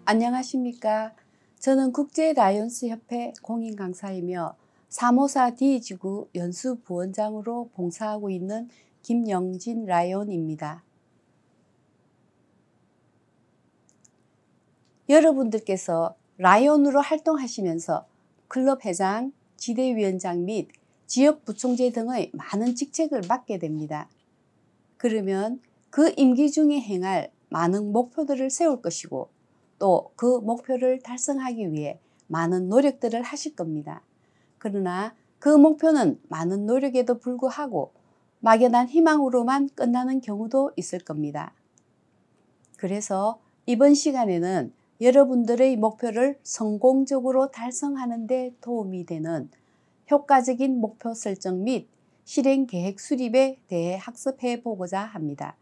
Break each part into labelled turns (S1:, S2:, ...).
S1: 안녕하십니까. 저는 국제라이온스협회 공인강사이며 354 D지구 연수부원장으로 봉사하고 있는 김영진 라이온입니다. 여러분들께서 라이온으로 활동하시면서 클럽 회장, 지대위원장 및 지역부총재 등의 많은 직책을 맡게 됩니다. 그러면 그 임기 중에 행할 많은 목표들을 세울 것이고 또 그 목표를 달성하기 위해 많은 노력들을 하실 겁니다. 그러나 그 목표는 많은 노력에도 불구하고 막연한 희망으로만 끝나는 경우도 있을 겁니다. 그래서 이번 시간에는 여러분들의 목표를 성공적으로 달성하는 데 도움이 되는 효과적인 목표 설정 및 실행 계획 수립에 대해 학습해 보고자 합니다.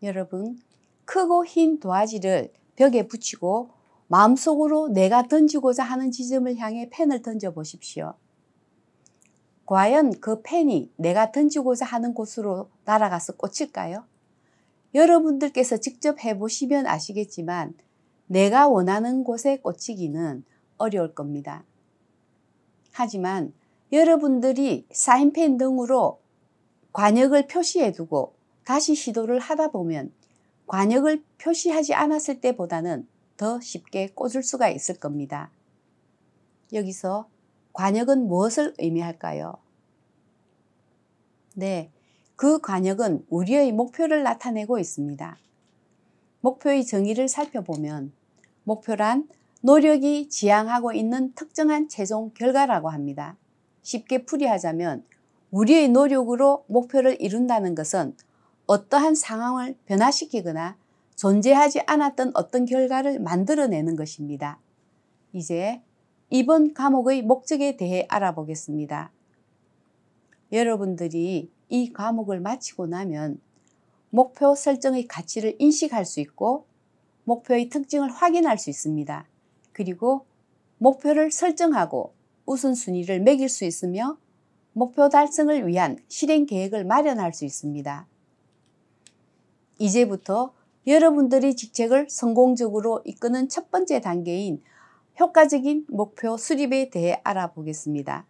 S1: 여러분, 크고 흰 도화지를 벽에 붙이고 마음속으로 내가 던지고자 하는 지점을 향해 펜을 던져 보십시오. 과연 그 펜이 내가 던지고자 하는 곳으로 날아가서 꽂힐까요? 여러분들께서 직접 해보시면 아시겠지만 내가 원하는 곳에 꽂히기는 어려울 겁니다. 하지만 여러분들이 사인펜 등으로 관역을 표시해 두고 다시 시도를 하다 보면 관역을 표시하지 않았을 때보다는 더 쉽게 꽂을 수가 있을 겁니다. 여기서 관역은 무엇을 의미할까요? 네, 그 관역은 우리의 목표를 나타내고 있습니다. 목표의 정의를 살펴보면 목표란 노력이 지향하고 있는 특정한 최종 결과라고 합니다. 쉽게 풀이하자면 우리의 노력으로 목표를 이룬다는 것은 어떠한 상황을 변화시키거나 존재하지 않았던 어떤 결과를 만들어내는 것입니다. 이제 이번 과목의 목적에 대해 알아보겠습니다. 여러분들이 이 과목을 마치고 나면 목표 설정의 가치를 인식할 수 있고 목표의 특징을 확인할 수 있습니다. 그리고 목표를 설정하고 우선순위를 매길 수 있으며 목표 달성을 위한 실행 계획을 마련할 수 있습니다. 이제부터 여러분들의 직책을 성공적으로 이끄는 첫 번째 단계인 효과적인 목표 수립에 대해 알아보겠습니다.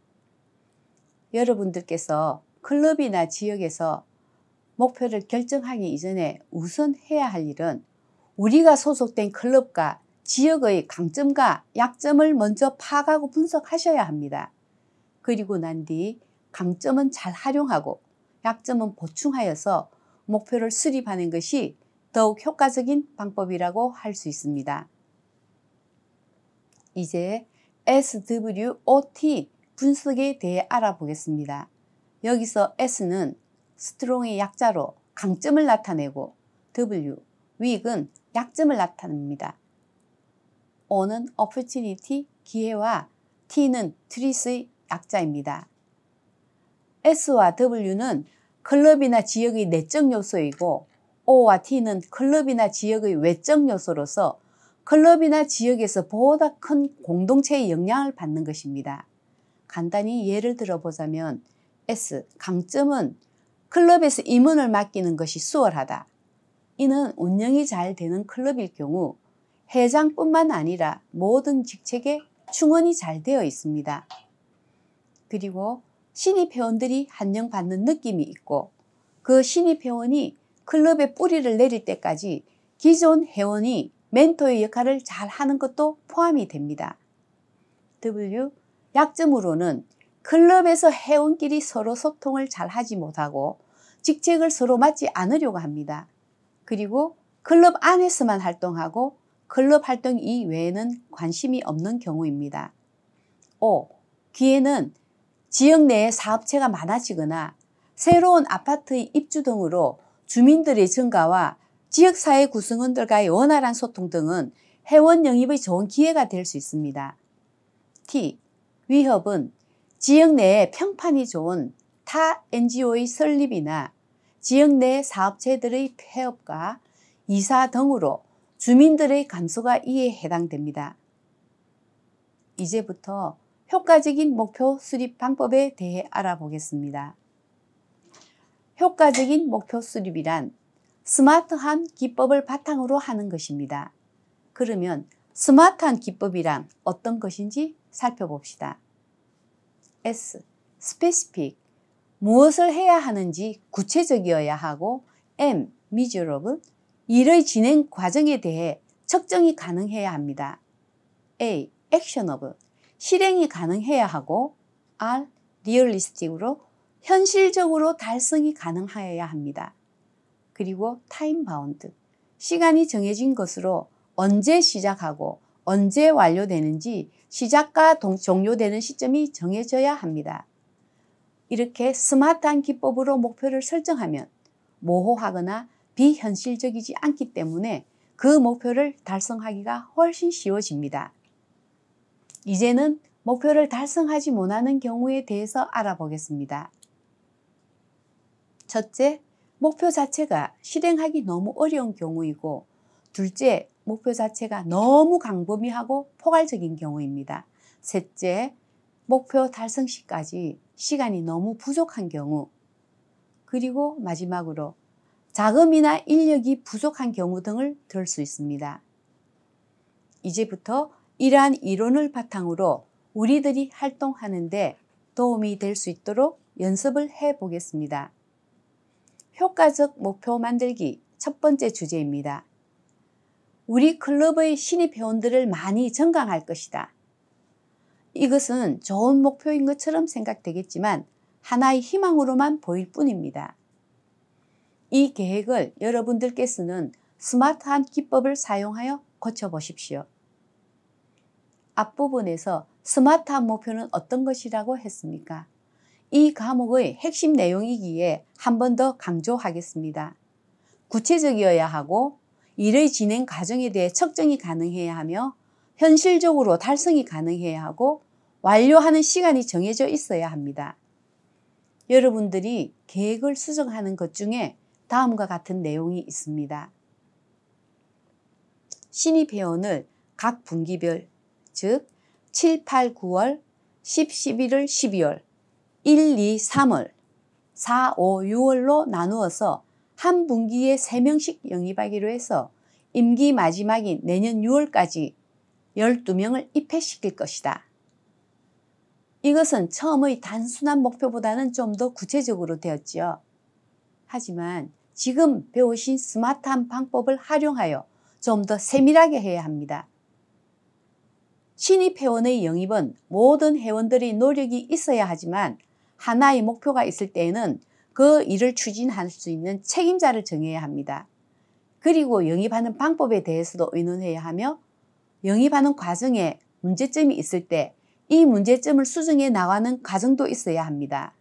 S1: 여러분들께서 클럽이나 지역에서 목표를 결정하기 이전에 우선 해야 할 일은 우리가 소속된 클럽과 지역의 강점과 약점을 먼저 파악하고 분석하셔야 합니다. 그리고 난 뒤 강점은 잘 활용하고 약점은 보충하여서 목표를 수립하는 것이 더욱 효과적인 방법이라고 할 수 있습니다. 이제 SWOT 분석에 대해 알아보겠습니다. 여기서 S는 스트롱의 약자로 강점을 나타내고 W, weak은 약점을 나타냅니다. O는 opportunity, 기회와 T는 threat의 약자입니다. S와 W는 클럽이나 지역의 내적 요소이고 O와 T는 클럽이나 지역의 외적 요소로서 클럽이나 지역에서 보다 큰 공동체의 영향을 받는 것입니다. 간단히 예를 들어보자면 S, 강점은 클럽에서 임원을 맡기는 것이 수월하다. 이는 운영이 잘 되는 클럽일 경우 회장뿐만 아니라 모든 직책에 충원이 잘 되어 있습니다. 그리고 신입 회원들이 환영받는 느낌이 있고 그 신입 회원이 클럽에 뿌리를 내릴 때까지 기존 회원이 멘토의 역할을 잘 하는 것도 포함이 됩니다. W, 약점으로는 클럽에서 회원끼리 서로 소통을 잘 하지 못하고 직책을 서로 맡지 않으려고 합니다. 그리고 클럽 안에서만 활동하고 클럽 활동 이외에는 관심이 없는 경우입니다. O, 기회는 지역 내에 사업체가 많아지거나 새로운 아파트의 입주 등으로 주민들의 증가와 지역사회 구성원들과의 원활한 소통 등은 회원 영입의 좋은 기회가 될 수 있습니다. T, 위협은 지역 내에 평판이 좋은 타 NGO의 설립이나 지역 내 사업체들의 폐업과 이사 등으로 주민들의 감소가 이에 해당됩니다. 이제부터 효과적인 목표 수립 방법에 대해 알아보겠습니다. 효과적인 목표 수립이란 스마트한 기법을 바탕으로 하는 것입니다. 그러면 스마트한 기법이란 어떤 것인지 살펴봅시다. S. specific. 무엇을 해야 하는지 구체적이어야 하고 M. measurable. 일의 진행 과정에 대해 측정이 가능해야 합니다. A. actionable. 실행이 가능해야 하고 R. realistic으로 현실적으로 달성이 가능해야 합니다. 그리고 time bound. 시간이 정해진 것으로 언제 시작하고 언제 완료되는지 시작과 종료되는 시점이 정해져야 합니다. 이렇게 스마트한 기법으로 목표를 설정하면 모호하거나 비현실적이지 않기 때문에 그 목표를 달성하기가 훨씬 쉬워집니다. 이제는 목표를 달성하지 못하는 경우에 대해서 알아보겠습니다. 첫째, 목표 자체가 실행하기 너무 어려운 경우이고, 둘째, 목표 자체가 너무 광범위하고 포괄적인 경우입니다. 셋째, 목표 달성 시까지 시간이 너무 부족한 경우, 그리고 마지막으로 자금이나 인력이 부족한 경우 등을 들 수 있습니다. 이제부터 이러한 이론을 바탕으로 우리들이 활동하는데 도움이 될 수 있도록 연습을 해 보겠습니다. 효과적 목표 만들기 첫 번째 주제입니다. 우리 클럽의 신입 회원들을 많이 증강할 것이다. 이것은 좋은 목표인 것처럼 생각되겠지만 하나의 희망으로만 보일 뿐입니다. 이 계획을 여러분들께서는 스마트한 기법을 사용하여 고쳐보십시오. 앞부분에서 스마트한 목표는 어떤 것이라고 했습니까? 이 과목의 핵심 내용이기에 한 번 더 강조하겠습니다. 구체적이어야 하고 일의 진행 과정에 대해 측정이 가능해야 하며 현실적으로 달성이 가능해야 하고 완료하는 시간이 정해져 있어야 합니다. 여러분들이 계획을 수정하는 것 중에 다음과 같은 내용이 있습니다. 신입 회원을 각 분기별, 즉 7, 8, 9월, 10, 11월, 12월, 1, 2, 3월, 4, 5, 6월로 나누어서 한 분기에 3명씩 영입하기로 해서 임기 마지막인 내년 6월까지 12명을 입회시킬 것이다. 이것은 처음의 단순한 목표보다는 좀 더 구체적으로 되었지요. 하지만 지금 배우신 스마트한 방법을 활용하여 좀 더 세밀하게 해야 합니다. 신입 회원의 영입은 모든 회원들의 노력이 있어야 하지만 하나의 목표가 있을 때에는 그 일을 추진할 수 있는 책임자를 정해야 합니다. 그리고 영입하는 방법에 대해서도 의논해야 하며 영입하는 과정에 문제점이 있을 때 이 문제점을 수정해 나가는 과정도 있어야 합니다.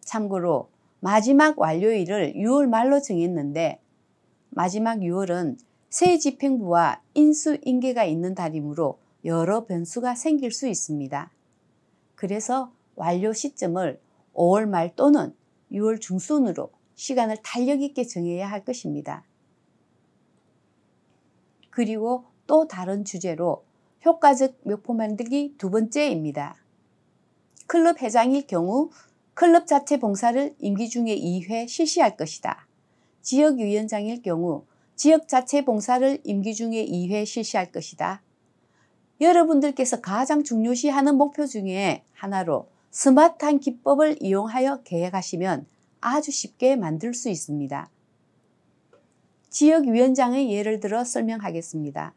S1: 참고로 마지막 완료일을 6월 말로 정했는데 마지막 6월은 새 집행부와 인수인계가 있는 달이므로 여러 변수가 생길 수 있습니다. 그래서 완료 시점을 5월 말 또는 6월 중순으로 시간을 탄력 있게 정해야 할 것입니다. 그리고 또 다른 주제로 효과적 목표 만들기 두 번째입니다. 클럽 회장일 경우 클럽 자체 봉사를 임기 중에 2회 실시할 것이다. 지역위원장일 경우 지역 자체 봉사를 임기 중에 2회 실시할 것이다. 여러분들께서 가장 중요시하는 목표 중에 하나로 스마트한 기법을 이용하여 계획하시면 아주 쉽게 만들 수 있습니다. 지역위원장의 예를 들어 설명하겠습니다.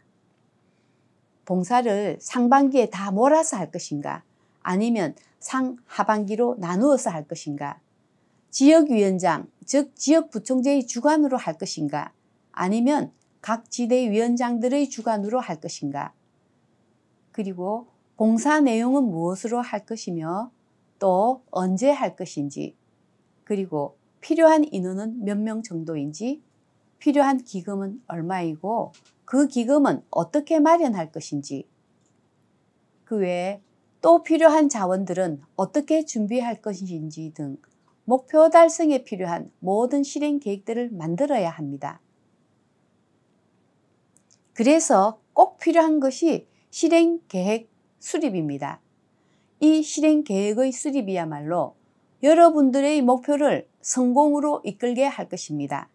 S1: 봉사를 상반기에 다 몰아서 할 것인가? 아니면 상하반기로 나누어서 할 것인가? 지역위원장, 즉 지역부총재의 주관으로 할 것인가? 아니면 각 지대 위원장들의 주관으로 할 것인가? 그리고 봉사 내용은 무엇으로 할 것이며 또 언제 할 것인지, 그리고 필요한 인원은 몇 명 정도인지, 필요한 기금은 얼마이고 그 기금은 어떻게 마련할 것인지, 그 외에 또 필요한 자원들은 어떻게 준비할 것인지 등 목표 달성에 필요한 모든 실행 계획들을 만들어야 합니다. 그래서 꼭 필요한 것이 실행 계획 수립입니다. 이 실행 계획의 수립이야말로 여러분들의 목표를 성공으로 이끌게 할 것입니다.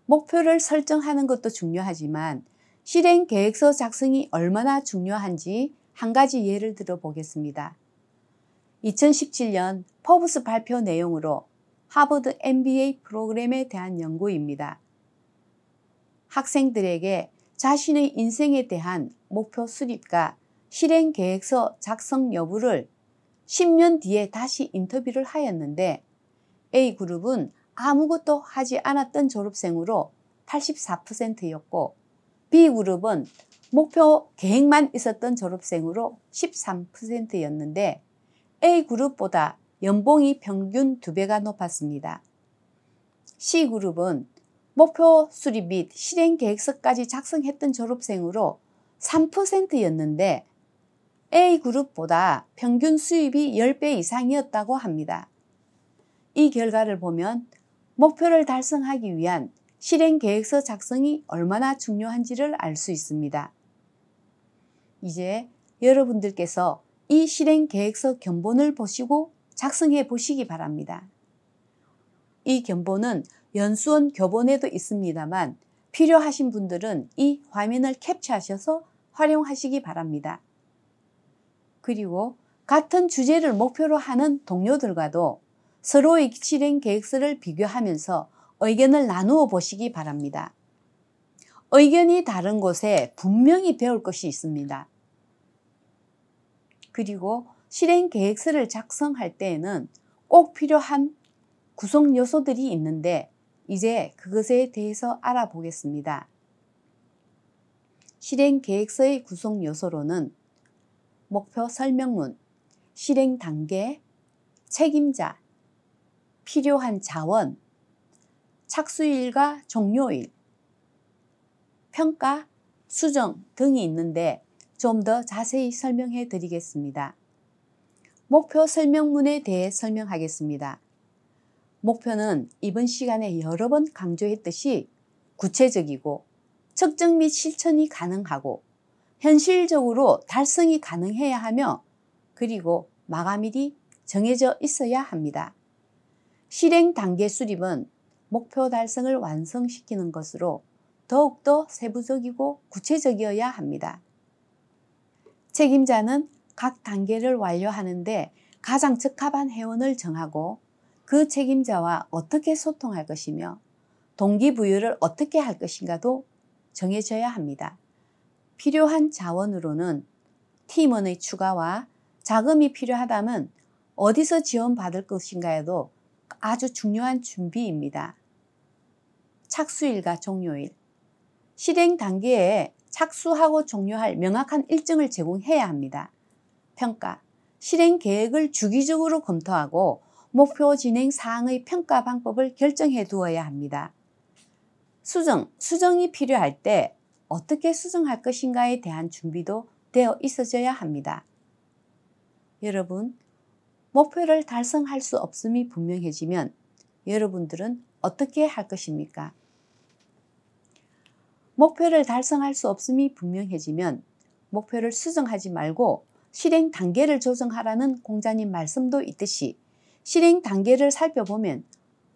S1: 목표를 설정하는 것도 중요하지만 실행 계획서 작성이 얼마나 중요한지 한 가지 예를 들어 보겠습니다. 2017년 포브스 발표 내용으로 하버드 MBA 프로그램에 대한 연구입니다. 학생들에게 자신의 인생에 대한 목표 수립과 실행 계획서 작성 여부를 10년 뒤에 다시 인터뷰를 하였는데 A그룹은 아무것도 하지 않았던 졸업생으로 84%였고 B그룹은 목표 계획만 있었던 졸업생으로 13%였는데 A그룹보다 연봉이 평균 2배가 높았습니다. C그룹은 목표 수립 및 실행 계획서까지 작성했던 졸업생으로 3%였는데 A그룹보다 평균 수입이 10배 이상이었다고 합니다. 이 결과를 보면 목표를 달성하기 위한 실행 계획서 작성이 얼마나 중요한지를 알 수 있습니다. 이제 여러분들께서 이 실행 계획서 견본을 보시고 작성해 보시기 바랍니다. 이 견본은 연수원 교본에도 있습니다만 필요하신 분들은 이 화면을 캡처하셔서 활용하시기 바랍니다. 그리고 같은 주제를 목표로 하는 동료들과도 서로의 실행 계획서를 비교하면서 의견을 나누어 보시기 바랍니다. 의견이 다른 곳에 분명히 배울 것이 있습니다. 그리고 실행 계획서를 작성할 때에는 꼭 필요한 구성 요소들이 있는데 이제 그것에 대해서 알아보겠습니다. 실행 계획서의 구성 요소로는 목표 설명문, 실행 단계, 책임자, 필요한 자원, 착수일과 종료일, 평가, 수정 등이 있는데 좀 더 자세히 설명해 드리겠습니다. 목표 설명문에 대해 설명하겠습니다. 목표는 이번 시간에 여러 번 강조했듯이 구체적이고 측정 및 실천이 가능하고 현실적으로 달성이 가능해야 하며 그리고 마감일이 정해져 있어야 합니다. 실행 단계 수립은 목표 달성을 완성시키는 것으로 더욱더 세부적이고 구체적이어야 합니다. 책임자는 각 단계를 완료하는데 가장 적합한 회원을 정하고 그 책임자와 어떻게 소통할 것이며 동기부여를 어떻게 할 것인가도 정해져야 합니다. 필요한 자원으로는 팀원의 추가와 자금이 필요하다면 어디서 지원받을 것인가에도 아주 중요한 준비입니다. 착수일과 종료일. 실행 단계에 착수하고 종료할 명확한 일정을 제공해야 합니다. 평가. 실행 계획을 주기적으로 검토하고 목표 진행 사항의 평가 방법을 결정해 두어야 합니다. 수정. 수정이 필요할 때 어떻게 수정할 것인가에 대한 준비도 되어 있어져야 합니다. 여러분, 목표를 달성할 수 없음이 분명해지면 여러분들은 어떻게 할 것입니까? 목표를 달성할 수 없음이 분명해지면 목표를 수정하지 말고 실행 단계를 조정하라는 공자님 말씀도 있듯이 실행 단계를 살펴보면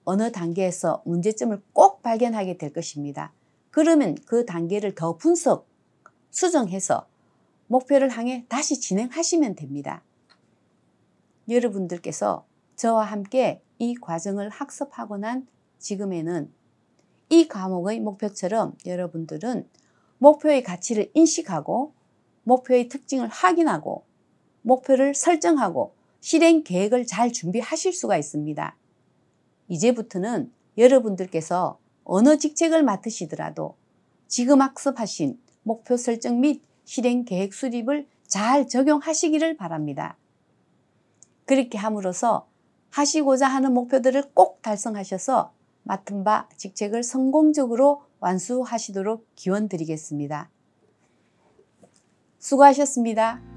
S1: 어느 단계에서 문제점을 꼭 발견하게 될 것입니다. 그러면 그 단계를 더 분석, 수정해서 목표를 향해 다시 진행하시면 됩니다. 여러분들께서 저와 함께 이 과정을 학습하고 난 지금에는 이 과목의 목표처럼 여러분들은 목표의 가치를 인식하고 목표의 특징을 확인하고 목표를 설정하고 실행 계획을 잘 준비하실 수가 있습니다. 이제부터는 여러분들께서 어느 직책을 맡으시더라도 지금 학습하신 목표 설정 및 실행 계획 수립을 잘 적용하시기를 바랍니다. 그렇게 함으로써 하시고자 하는 목표들을 꼭 달성하셔서 맡은 바 직책을 성공적으로 완수하시도록 기원 드리겠습니다. 수고하셨습니다.